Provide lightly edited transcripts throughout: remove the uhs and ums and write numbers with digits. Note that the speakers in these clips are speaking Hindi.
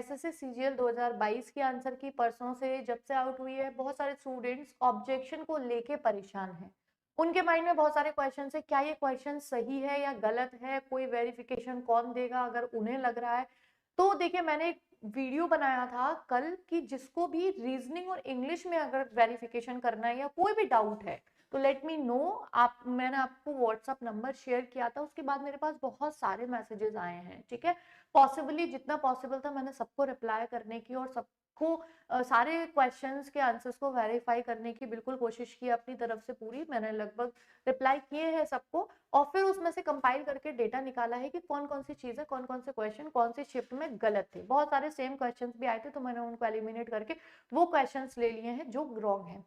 एसएससी सीजीएल 2022 की आंसर की परसों से जब से आउट हुई है, बहुत सारे स्टूडेंट्स ऑब्जेक्शन को लेके परेशान हैं। उनके माइंड में बहुत सारे क्वेश्चन है, क्या ये क्वेश्चन सही है या गलत है, कोई वेरिफिकेशन कौन देगा अगर उन्हें लग रहा है। तो देखिए, मैंने एक वीडियो बनाया था कल कि जिसको भी रीजनिंग और इंग्लिश में अगर वेरिफिकेशन करना है या कोई भी डाउट है तो लेट मी नो। मैंने आपको व्हाट्सअप नंबर शेयर किया था, उसके बाद मेरे पास बहुत सारे मैसेजेस आए हैं। ठीक है, पॉसिबली जितना पॉसिबल था मैंने सबको रिप्लाई करने की और सबको सारे क्वेश्चंस के आंसर्स को वेरीफाई करने की बिल्कुल कोशिश की अपनी तरफ से पूरी। मैंने लगभग रिप्लाई किए हैं सबको और फिर उसमें से कंपाइल करके डेटा निकाला है कि कौन कौन सी चीजें, कौन कौन से क्वेश्चन कौन सी शिफ्ट में गलत थे। बहुत सारे सेम क्वेश्चंस भी आए थे तो मैंने उनको एलिमिनेट करके वो क्वेश्चंस ले लिए हैं जो रॉन्ग है।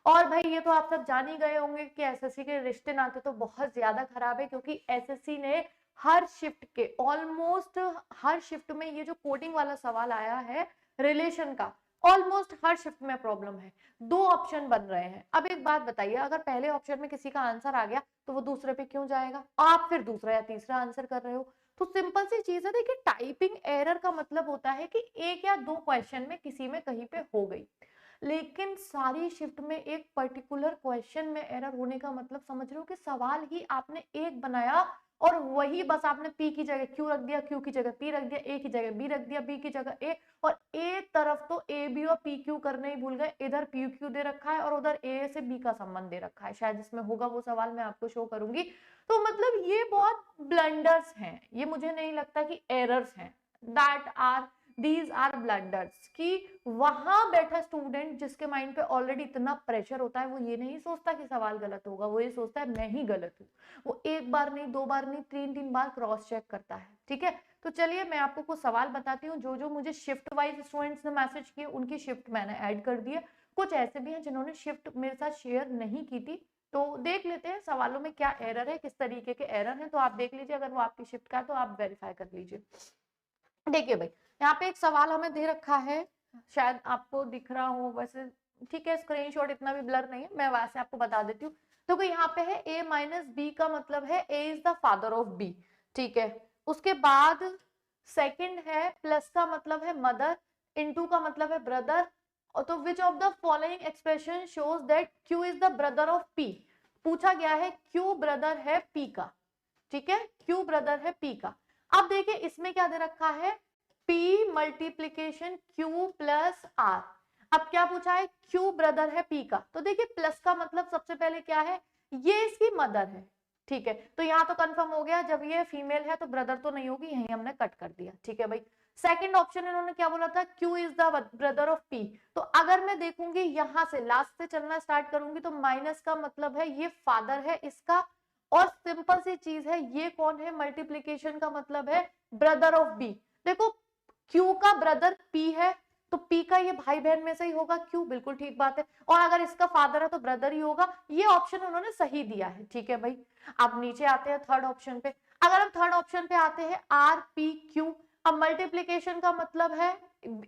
और भाई ये तो आप सब जान ही गए होंगे कि एसएससी के रिश्ते नाते तो बहुत ज्यादा खराब है, क्योंकि एसएससी ने हर शिफ्ट के ऑलमोस्ट हर शिफ्ट में ये जो कोडिंग वाला सवाल आया है रिलेशन का, ऑलमोस्ट हर शिफ्ट में प्रॉब्लम है। दो ऑप्शन बन रहे हैं। अब एक बात बताइए, अगर पहले ऑप्शन में किसी का आंसर आ गया तो वो दूसरे पे क्यों जाएगा, आप फिर दूसरा या तीसरा आंसर कर रहे हो। तो सिंपल सी चीज है, देखिए टाइपिंग एरर का मतलब होता है कि एक या दो क्वेश्चन में किसी में कहीं पे हो गई, लेकिन सारी शिफ्ट में एक पर्टिकुलर क्वेश्चन में एरर होने का मतलब समझ रहे हो कि सवाल ही आपने एक बनाया और वही बस आपने पी की जगह क्यू रख दिया, क्यू की जगह पी रख दिया, ए की जगह बी रख दिया, बी की जगह ए, और ए तरफ तो ए बी और पी क्यू करने ही भूल गए, इधर पी क्यू दे रखा है और उधर ए से बी का संबंध दे रखा है। शायद इसमें होगा वो सवाल, मैं आपको शो करूंगी। तो मतलब ये बहुत ब्लंडर्स हैं, ये मुझे नहीं लगता कि एरर्स हैं, that are these are blunders. कि वहां बैठा स्टूडेंट जिसके माइंड पे ऑलरेडी इतना प्रेशर होता है, वो ये नहीं सोचता कि सवाल गलत होगा, वो ये सोचता है मैं ही गलत हूँ। वो एक बार नहीं, दो बार नहीं, तीन बार क्रॉस चेक करता है। ठीक है, तो चलिए मैं आपको कुछ सवाल बताती हूँ। जो जो मुझे शिफ्ट वाइज स्टूडेंट्स ने मैसेज किए उनकी शिफ्ट मैंने ऐड कर दी है। कुछ ऐसे भी हैं जिन्होंने शिफ्ट मेरे साथ शेयर नहीं की थी, तो देख लेते हैं सवालों में क्या एरर है, किस तरीके के एरर है। तो आप देख लीजिए, अगर वो आपकी शिफ्ट का है तो आप वेरीफाई कर लीजिए। देखिए भाई, यहाँ पे एक सवाल हमें दे रखा है, शायद आपको दिख रहा हो, वैसे ठीक है स्क्रीनशॉट इतना भी ब्लर नहीं है, मैं वैसे आपको बता देती हूँ। तो कोई यहाँ पे है a माइनस बी का मतलब है a is the father of b। ठीक है, उसके बाद सेकंड है प्लस का मतलब है मदर, इनटू का मतलब है ब्रदर, और तो which of the following expression shows that q is the brother of p। पूछा गया है q ब्रदर है p का। ठीक है, q ब्रदर है p का। अब देखिए इसमें क्या दे रखा है, p multiplication q plus r। अब क्या पूछा है, q ब्रदर है p का, तो देखिए प्लस का मतलब सबसे पहले क्या है, ये इसकी मदर है। ठीक है, तो यहाँ तो कंफर्म हो गया, जब ये फीमेल है तो ब्रदर तो नहीं होगी, यही हमने कट कर दिया। ठीक है भाई, सेकंड ऑप्शन इन्होंने क्या बोला था, q is the brother of p। तो अगर मैं देखूंगी यहां से लास्ट से चलना स्टार्ट करूंगी तो माइनस का मतलब है ये फादर है इसका, और सिंपल सी चीज है ये कौन है, मल्टीप्लीकेशन का मतलब है ब्रदर ऑफ बी। देखो क्यू का ब्रदर पी है तो पी का ये भाई बहन में से ही होगा क्यू, बिल्कुल ठीक बात है, और अगर इसका फादर है तो ब्रदर ही होगा। ये ऑप्शन उन्होंने सही दिया है। ठीक है भाई, अब नीचे आते हैं थर्ड ऑप्शन पे। अगर हम थर्ड ऑप्शन पे आते हैं आर पी क्यू, अब मल्टीप्लीकेशन का मतलब है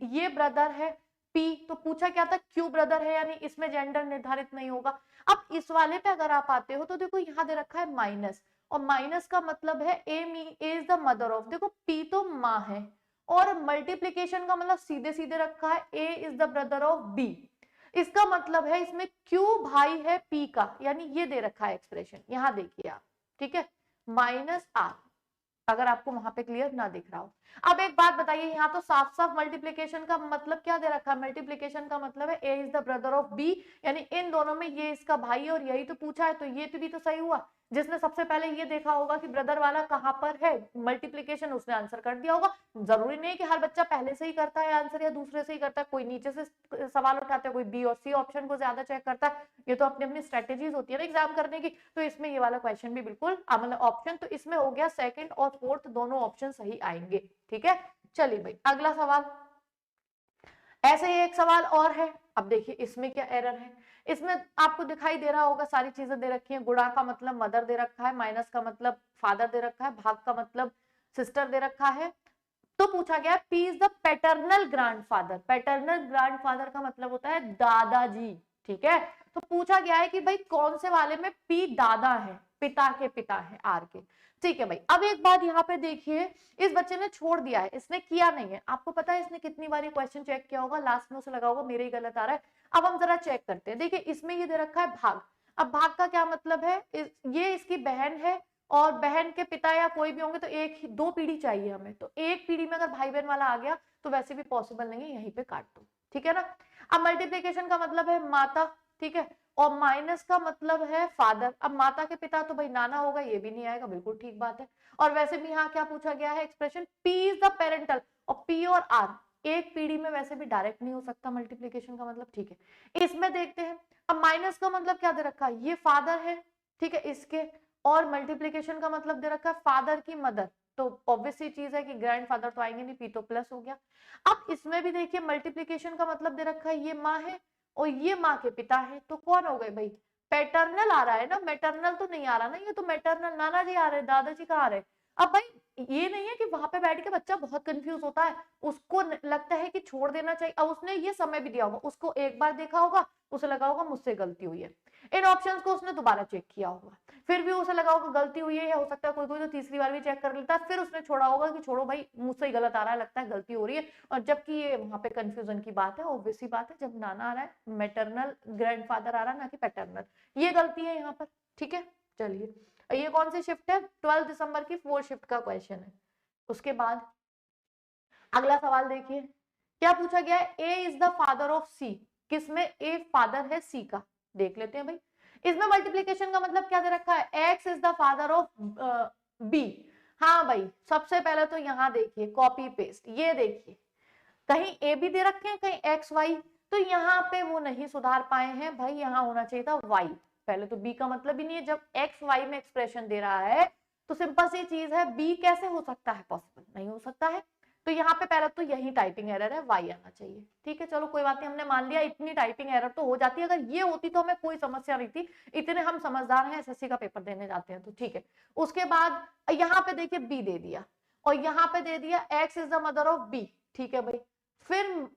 ये ब्रदर है पी, तो पूछा क्या था क्यू ब्रदर है, यानी इसमें जेंडर निर्धारित नहीं होगा। अब इस वाले पे अगर आप आते हो तो देखो यहाँ दे रखा है माइनस, और माइनस का मतलब है A is the mother of, देखो पी तो माँ है, और मल्टीप्लीकेशन का मतलब सीधे सीधे रखा है A is the brother of B. इसका मतलब है इसमें क्यू भाई है पी का, यानी ये दे रखा है एक्सप्रेशन, यहां देखिए आप। ठीक है, माइनस आर, अगर आपको वहां पे क्लियर ना दिख रहा हो। अब एक बात बताइए, यहाँ तो साफ साफ मल्टीप्लीकेशन का मतलब क्या दे रखा है, मल्टीप्लीकेशन का मतलब है A is the brother of B, यानी इन दोनों में ये इसका भाई और यही तो पूछा है, तो ये भी तो सही हुआ। जिसने सबसे पहले ये देखा होगा कि ब्रदर वाला कहां पर है मल्टीप्लीकेशन, उसने आंसर कर दिया होगा। जरूरी नहीं कि हर बच्चा पहले से ही करता है आंसर या दूसरे से ही करता है, कोई नीचे से सवाल उठाता है, कोई बी और सी ऑप्शन को ज्यादा चेक करता है। ये तो अपनी अपनी स्ट्रेटेजीज होती है ना एग्जाम करने की। तो इसमें ये वाला क्वेश्चन भी बिल्कुल मतलब ऑप्शन तो इसमें हो गया सेकंड और फोर्थ दोनों ऑप्शन सही आएंगे। ठीक है, चलिए भाई अगला सवाल। ऐसे ही एक सवाल और है। अब देखिए इसमें क्या एरर है, इसमें आपको दिखाई दे रहा होगा सारी चीजें दे रखी हैं। गुणा का मतलब मदर दे रखा है, माइनस का मतलब फादर दे रखा है, भाग का मतलब सिस्टर दे रखा है। तो पूछा गया P is the paternal grandfather. Paternal grandfather का मतलब होता है दादाजी। ठीक है, तो पूछा गया है कि भाई कौन से वाले में पी दादा है, पिता के पिता है आर के। ठीक है भाई, अब एक बात यहाँ पे देखिए, इस बच्चे ने छोड़ दिया है, इसने किया नहीं है। आपको पता है इसने कितनी बार क्वेश्चन चेक किया होगा, लास्ट में उसे लगा होगा मेरे ही गलत आ रहा है। अब हम जरा चेक करते हैं। देखिए इसमें ये दे रखा है भाग। अब भाग का क्या मतलब है, ये इसकी बहन है और बहन के पिता या कोई भी होंगे तो एक ही, 2 पीढ़ी चाहिए हमें, तो एक पीढ़ी में अगर भाई बहन वाला आ गया तो वैसे भी पॉसिबल नहीं है, यहीं पे काट दो। ठीक है ना। अब मल्टीप्लीकेशन का मतलब है माता, ठीक है, और माइनस का मतलब है फादर। अब माता के पिता तो भाई नाना होगा, ये भी नहीं आएगा, बिल्कुल ठीक बात है। और वैसे भी यहाँ क्या पूछा गया है, expression P is the parental, और पी और आर एक पीढ़ी में वैसे भी डायरेक्ट नहीं हो सकता मल्टीप्लीकेशन का मतलब। ठीक है, इसमें देखते हैं। अब माइनस का मतलब क्या दे रखा है, ये फादर है, ठीक है, इसके, और मल्टीप्लीकेशन का मतलब दे रखा है फादर की मदर, तो ऑब्वियस सी चीज है कि ग्रैंड फादर तो आएंगे नहीं, पी तो प्लस हो गया। अब इसमें भी देखिए मल्टीप्लीकेशन का मतलब दे रखा है ये माँ है और ये माँ के पिता है, तो कौन हो गए भाई, पैटर्नल आ रहा है ना, मैटरनल तो नहीं आ रहा ना, ये तो मैटरनल, नाना जी आ रहे हैं, दादाजी कहाँ आ रहे हैं। अब भाई ये नहीं है कि वहां पे बैठ के बच्चा बहुत कंफ्यूज होता है, उसको लगता है कि छोड़ देना चाहिए। अब उसने ये समय भी दिया होगा, उसको एक बार देखा होगा, उसे लगा होगा मुझसे गलती हुई है, इन ऑप्शंस को उसने दोबारा चेक किया होगा, फिर भी उसे लगा होगा गलती हुई है, या हो सकता है कोई कोई तो तीसरी बार भी चेक कर लेता है, फिर उसने छोड़ा होगा कि छोड़ो भाई मुझसे ही गलत आ रहा है, लगता है गलती हो रही है। और जबकि ये वहां पे कंफ्यूजन की बात है, ऑब्वियस सी बात है, जब नाना आ रहा है, मैटरनल ग्रैंडफादर आ रहा है, ना कि पैटर्नल, ये गलती है यहाँ पर। ठीक है, चलिए ये कौन सी शिफ्ट है, 12 दिसंबर की 4 शिफ्ट का क्वेश्चन है। उसके बाद अगला सवाल देखिए, क्या पूछा गया है, A is the father of सी, किसमें ए फादर है सी का, देख लेते हैं भाई। इसमें मल्टीप्लीकेशन का मतलब क्या दे रखा है, X is the father of B. हाँ भाई, सबसे पहले तो यहाँ देखिए कॉपी पेस्ट, ये देखिए कहीं ए भी दे रखे हैं, कहीं एक्स वाई, तो यहाँ पे वो नहीं सुधार पाए हैं भाई, यहाँ होना चाहिए था वाई। पहले तो बी का मतलब ही नहीं है, जब एक्स वाई में एक्सप्रेशन दे रहा है तो सिंपल सी चीज है, बी कैसे हो सकता है, पॉसिबल नहीं हो सकता है। तो यहाँ पे पहले तो यही टाइपिंग एरर है, वाई आना चाहिए। ठीक है, चलो कोई बात नहीं, हमने मान लिया इतनी टाइपिंग एरर तो हो जाती है, अगर ये होती तो हमें कोई समस्या नहीं थी, इतने हम समझदार हैं, एसएससी का पेपर देने जाते हैं तो। ठीक है, उसके बाद यहाँ पे देखिए बी दे दिया, और यहाँ पे दे दिया X is the mother of B. ठीक है भाई, फिर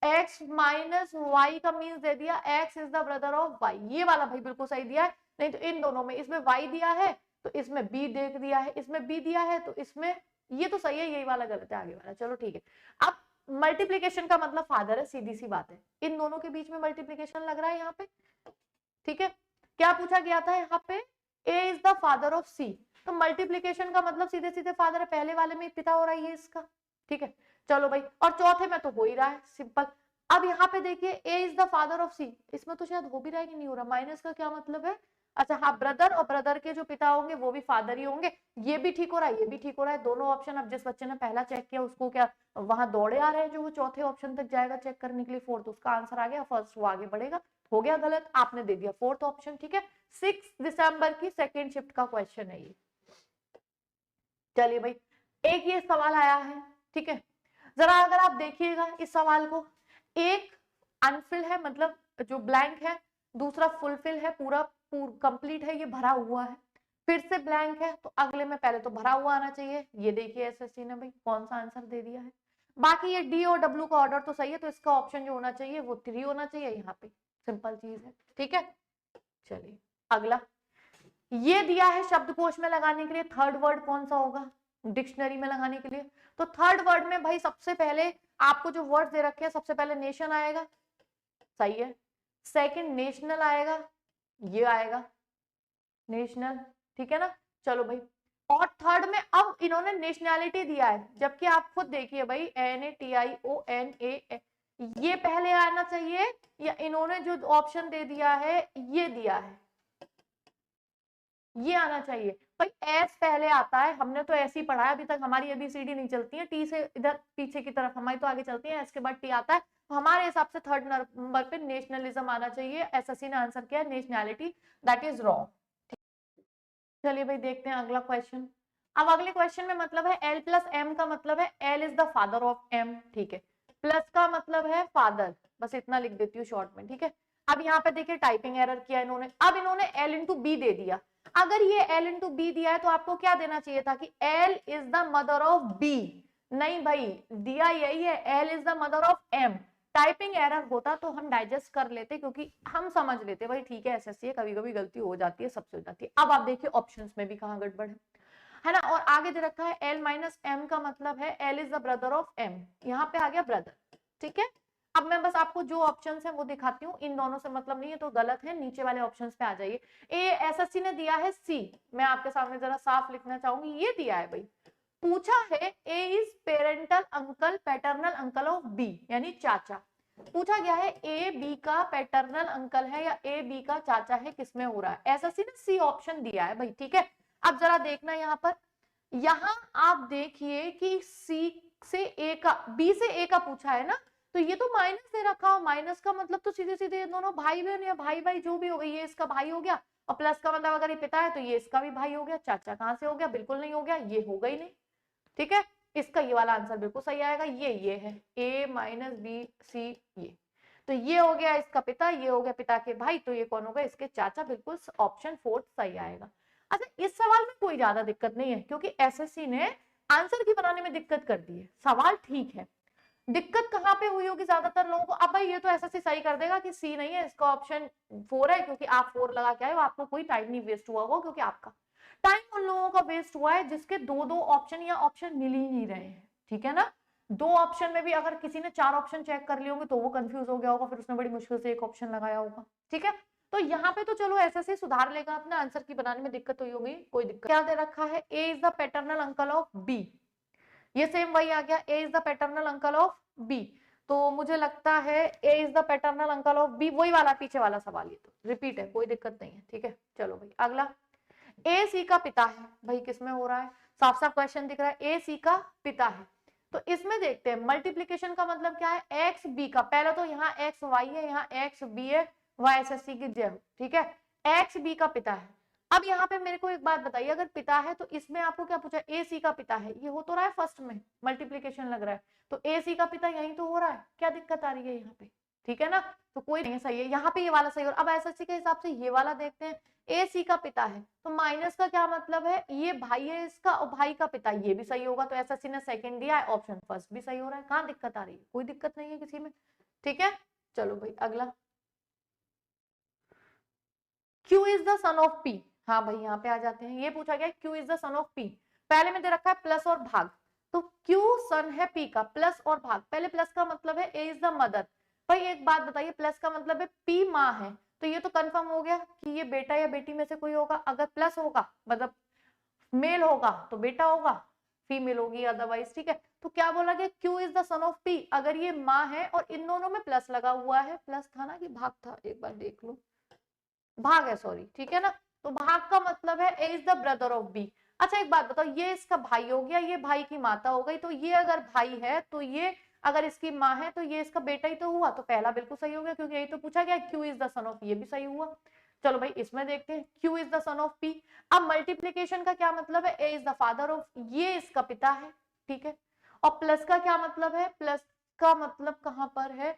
x माइनस वाई का मीन्स दे दिया x is the brother of y, ये वाला भाई बिल्कुल सही दिया है। नहीं तो इन दोनों में, इसमें y दिया है तो इसमें b देख दिया है, इसमें b दिया है तो इसमें, ये तो सही है, यही वाला गलत है आगे वाला। चलो ठीक है, अब मल्टीप्लीकेशन का मतलब फादर है, सीधी सी बात है, इन दोनों के बीच में मल्टीप्लीकेशन लग रहा है यहाँ पे। ठीक है, क्या पूछा गया था यहाँ पे, a is the father of c, तो मल्टीप्लीकेशन का मतलब सीधे सीधे फादर है, पहले वाले में पिता हो रहा है ये इसका। ठीक है, चलो भाई, और चौथे में तो हो ही रहा है, सिंपल। अब यहाँ पे देखिए a is the father of c, इसमें तो शायद हो भी रहा है कि नहीं हो रहा, माइनस का क्या मतलब है, अच्छा हाँ, ब्रदर और ब्रदर के जो पिता होंगे वो भी फादर ही होंगे, ये भी ठीक हो रहा है, ये भी ठीक हो रहा है, दोनों ऑप्शन। अब जिस बच्चे ने पहला चेक किया उसको क्या वहां दौड़े आ रहे हैं जो वो चौथे ऑप्शन तक जाएगा चेक करने के लिए, फोर्थ उसका आंसर आ गया, फर्स्ट वो आगे बढ़ेगा, हो गया गलत, आपने दे दिया फोर्थ ऑप्शन। ठीक है, 6 दिसंबर की सेकेंड शिफ्ट का क्वेश्चन है ये। चलिए भाई, एक ये सवाल आया है, ठीक है, जरा अगर आप देखिएगा इस सवाल को, एक अनफिल है मतलब जो ब्लैंक है, दूसरा फुलफिल है, पूरा कंप्लीट है, ये भरा हुआ है, फिर से ब्लैंक है, तो अगले में पहले तो भरा हुआ आना चाहिए। ये देखिए एसएससी ने भाई कौन सा आंसर दे दिया है। बाकी ये डी और डब्ल्यू का ऑर्डर तो सही है, तो इसका ऑप्शन जो होना चाहिए वो 3 होना चाहिए यहाँ पे, सिंपल चीज है। ठीक है, चलिए अगला, ये दिया है शब्दकोश में लगाने के लिए, थर्ड वर्ड कौन सा होगा डिक्शनरी में लगाने के लिए, तो थर्ड वर्ड में भाई सबसे पहले आपको जो वर्ड दे रखे हैं, सबसे पहले नेशन आएगा, सही है, सेकंड नेशनल आएगा, ये आएगा नेशनल, ठीक है ना। चलो भाई, और थर्ड में अब इन्होंने नेशनैलिटी दिया है, जबकि आप खुद देखिए भाई NATIONA, ये पहले आना चाहिए, या इन्होंने जो ऑप्शन दे दिया है ये दिया है, ये आना चाहिए भाई, एस पहले आता है, हमने तो ऐसे ही पढ़ा है, अभी तक हमारी ABCD नहीं चलती है, टी से इधर पीछे की तरफ, हमारी तो आगे चलती है, एस के बाद टी आता है, तो हमारे हिसाब से थर्ड नंबर पे नेशनलिज्म आना चाहिए, एसएससी ने आंसर किया है नेशनैलिटी, दैट इज रॉन्ग। चलिए भाई देखते हैं अगला क्वेश्चन। अब अगले क्वेश्चन में मतलब है L प्लस M का मतलब है L is the father of M, ठीक है, प्लस का मतलब है फादर, बस इतना लिख देती हूँ शॉर्ट में। ठीक है, अब यहाँ पे देखिए टाइपिंग एरर किया इन्होंने, अब इन्होंने L इंटू बी दे दिया, अगर ये L इंटू बी दिया है तो आपको क्या देना चाहिए था कि L is the mother of B, नहीं भाई दिया यही है L is the mother of M, typing error होता तो हम डाइजेस्ट कर लेते, क्योंकि हम समझ लेते भाई ठीक है एसएससी है, कभी कभी गलती हो जाती है, सबसे हो जाती है। अब आप देखिए ऑप्शंस में भी कहाँ गड़बड़ है ना। और आगे दे रखा है L माइनस एम का मतलब है L is the brother of M, यहाँ पे आ गया ब्रदर, ठीक है। अब मैं बस आपको जो ऑप्शंस है वो दिखाती हूँ, इन दोनों से मतलब नहीं है तो गलत है, नीचे वाले ऑप्शंस पे आ जाइए। ए एसएससी ने दिया है C, मैं आपके सामने जरा साफ लिखना चाहूंगी, ये दिया है भाई, पूछा है A is parental uncle paternal uncle of B, यानी चाचा। पूछा गया है ए बी का पैटर्नल अंकल है या ए बी का चाचा है, किसमें हो रहा है। एसएससी ने सी ऑप्शन दिया है भाई, ठीक है। अब जरा देखना यहाँ पर, यहाँ आप देखिए कि सी से ए का, बी से ए का पूछा है ना, तो ये तो माइनस दे रखा हो, माइनस का मतलब तो सीधे सीधे दोनों भाई बहन या भाई भाई जो भी हो गई, ये इसका भाई हो गया, और प्लस का मतलब अगर ये पिता है तो ये इसका भी भाई हो गया। चाचा कहाँ से हो गया, बिल्कुल नहीं हो गया, ये होगा ही नहीं, ठीक है। इसका ये वाला आंसर बिल्कुल सही आएगा, ये है ए माइनस बी सी, ये तो ये हो गया इसका पिता, ये हो गया पिता के भाई, तो ये कौन होगा, इसके चाचा, बिल्कुल ऑप्शन 4 सही आएगा। अच्छा इस सवाल में कोई ज्यादा दिक्कत नहीं है, क्योंकि एसएससी ने आंसर की बनाने में दिक्कत कर दी है, सवाल ठीक है। दिक्कत कहाँ पे हुई होगी ज्यादातर लोगों को, अब भाई ये तो एसएससी सही कर देगा कि सी नहीं है, इसका ऑप्शन 4 है, क्योंकि आप 4 लगा के आए हो, आपको कोई टाइम नहीं वेस्ट हुआ होगा, क्योंकि आपका टाइम उन लोगों का वेस्ट हुआ है जिसके दो दो ऑप्शन या ऑप्शन मिल ही नहीं रहे हैं, ठीक है ना। दो ऑप्शन में भी अगर किसी ने 4 ऑप्शन चेक कर लिए होंगे तो वो कंफ्यूज हो गया होगा, फिर उसने बड़ी मुश्किल से एक ऑप्शन लगाया होगा, ठीक है। तो यहाँ पे तो चलो एसएससी सुधार लेगा, अपने आंसर की बनाने में दिक्कत हुई होगी, कोई दिक्कत। क्या दे रखा है, A is the paternal uncle of B, ये सेम वही आ गया, A is the paternal uncle of B. तो मुझे लगता है A is the paternal uncle of B, वही वाला पीछे वाला सवाल, ये तो रिपीट है, कोई दिक्कत नहीं है, ठीक है। चलो भाई अगला, ए सी का पिता है, भाई किसमें हो रहा है, साफ साफ क्वेश्चन दिख रहा है, ए सी का पिता है। तो इसमें देखते हैं मल्टीप्लीकेशन का मतलब क्या है, एक्स बी का, पहले तो यहाँ एक्स वाई है, यहाँ एक्स बी है, वाई एस एस सी की जय हो, ठीक है। एक्स बी का पिता है। अब यहाँ पे मेरे को एक बात बताइए, अगर पिता है तो इसमें आपको क्या पूछा, ए सी का पिता है, ये हो तो रहा है फर्स्ट में, मल्टीप्लीकेशन लग रहा है, तो ए सी का पिता यही तो हो रहा है, क्या दिक्कत आ रही है यहाँ पे, ठीक है ना। तो कोई नहीं, सही है, यहाँ पे ये वाला सही। और अब एसएससी के हिसाब से ये वाला देखते हैं, ए सी का पिता है, तो माइनस का क्या मतलब है, ये भाई है इसका और भाई का पिता, ये भी सही होगा, तो एसएससी ने सेकंड दिया है, ऑप्शन फर्स्ट भी सही हो रहा है, कहाँ दिक्कत आ रही है, कोई दिक्कत नहीं है किसी में, ठीक है। चलो भाई अगला, Q is the son of P, हाँ भाई यहाँ पे आ जाते हैं, ये पूछा गया Q is the son of P, पहले में दे रखा है प्लस और भाग, तो Q सन है P का, प्लस और भाग, पहले प्लस का मतलब है A इज द मदर। भाई एक बात बताइए, प्लस का मतलब है P माँ है, तो ये तो कंफर्म हो गया कि ये बेटा या बेटी में से कोई होगा, अगर प्लस होगा मतलब मेल होगा तो बेटा होगा, फीमेल होगी अदरवाइज, ठीक है। तो क्या बोला गया, Q is the son of P, अगर ये माँ है और इन दोनों में प्लस लगा हुआ है, प्लस था ना कि भाग था, एक बार देख लो, भाग है सॉरी, ठीक है ना। तो भाग का मतलब है A is the brother of B. अच्छा एक बात बताओ, ये इसका भाई हो गया, ये भाई की माता हो गई, तो ये अगर भाई है तो ये अगर इसकी माँ है तो ये इसका बेटा ही तो हुआ, तो पहला बिल्कुल सही हो गया, क्योंकि यही तो पूछा गया, Q is the son of, ये भी सही हुआ। चलो भाई इसमें देखते हैं, Q is the son of P. अब मल्टीप्लीकेशन का क्या मतलब है, A is the father of, ये इसका पिता है, ठीक है। और प्लस का क्या मतलब है, प्लस का मतलब कहां पर है,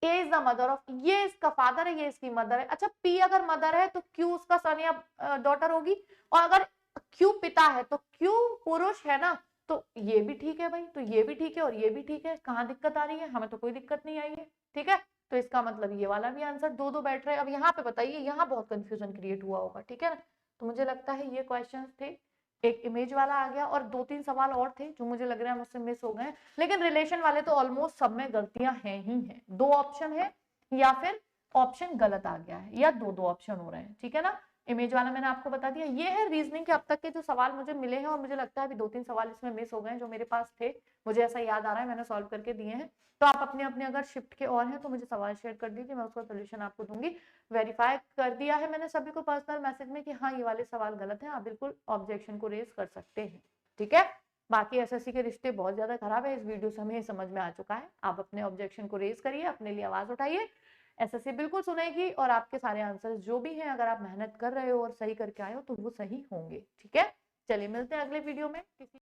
A is the mother of, ये इसका फादर है, ये इसकी मदर है। अच्छा पी अगर मदर है तो क्यू उसका सन या डॉटर होगी, और अगर क्यू पिता है तो क्यू पुरुष है ना, तो ये भी ठीक है भाई, तो ये भी ठीक है और ये भी ठीक है, कहाँ दिक्कत आ रही है, हमें तो कोई दिक्कत नहीं आई है, ठीक है। तो इसका मतलब ये वाला भी आंसर दो दो बैठ रहे हैं। अब यहाँ पे बताइए, यहाँ बहुत कंफ्यूजन क्रिएट हुआ होगा, ठीक है ना। तो मुझे लगता है ये क्वेश्चन थे, एक इमेज वाला आ गया और 2-3 सवाल और थे जो मुझे लग रहा है मुझसे मिस हो गए, लेकिन रिलेशन वाले तो ऑलमोस्ट सब में गलतियां हैं ही हैं, 2 ऑप्शन है या फिर ऑप्शन गलत आ गया है, या 2-2 ऑप्शन हो रहे हैं, ठीक है ना। इमेज वाला मैंने आपको बता दिया। ये है रीजनिंग के अब तक के जो सवाल मुझे मिले हैं, और मुझे लगता है अभी 2-3 सवाल इसमें मिस हो गए हैं जो मेरे पास थे, मुझे ऐसा याद आ रहा है, मैंने सॉल्व करके दिए हैं। तो आप अपने अपने अगर शिफ्ट के और हैं तो मुझे सवाल शेयर कर दीजिए, मैं उसका सोल्यूशन आपको दूंगी। वेरीफाई कर दिया है मैंने सभी को पर्सनल मैसेज में कि हाँ ये वाले सवाल गलत हैं, आप बिल्कुल ऑब्जेक्शन को रेज कर सकते हैं, ठीक है। बाकी एसएससी के रिश्ते बहुत ज्यादा खराब है, इस वीडियो से हमें समझ में आ चुका है। आप अपने ऑब्जेक्शन को रेज करिए, अपने लिए आवाज उठाइए, एसएससी बिल्कुल सुनेगी, और आपके सारे आंसर्स जो भी हैं अगर आप मेहनत कर रहे हो और सही करके आए हो तो वो सही होंगे, ठीक है। चलिए मिलते हैं अगले वीडियो में।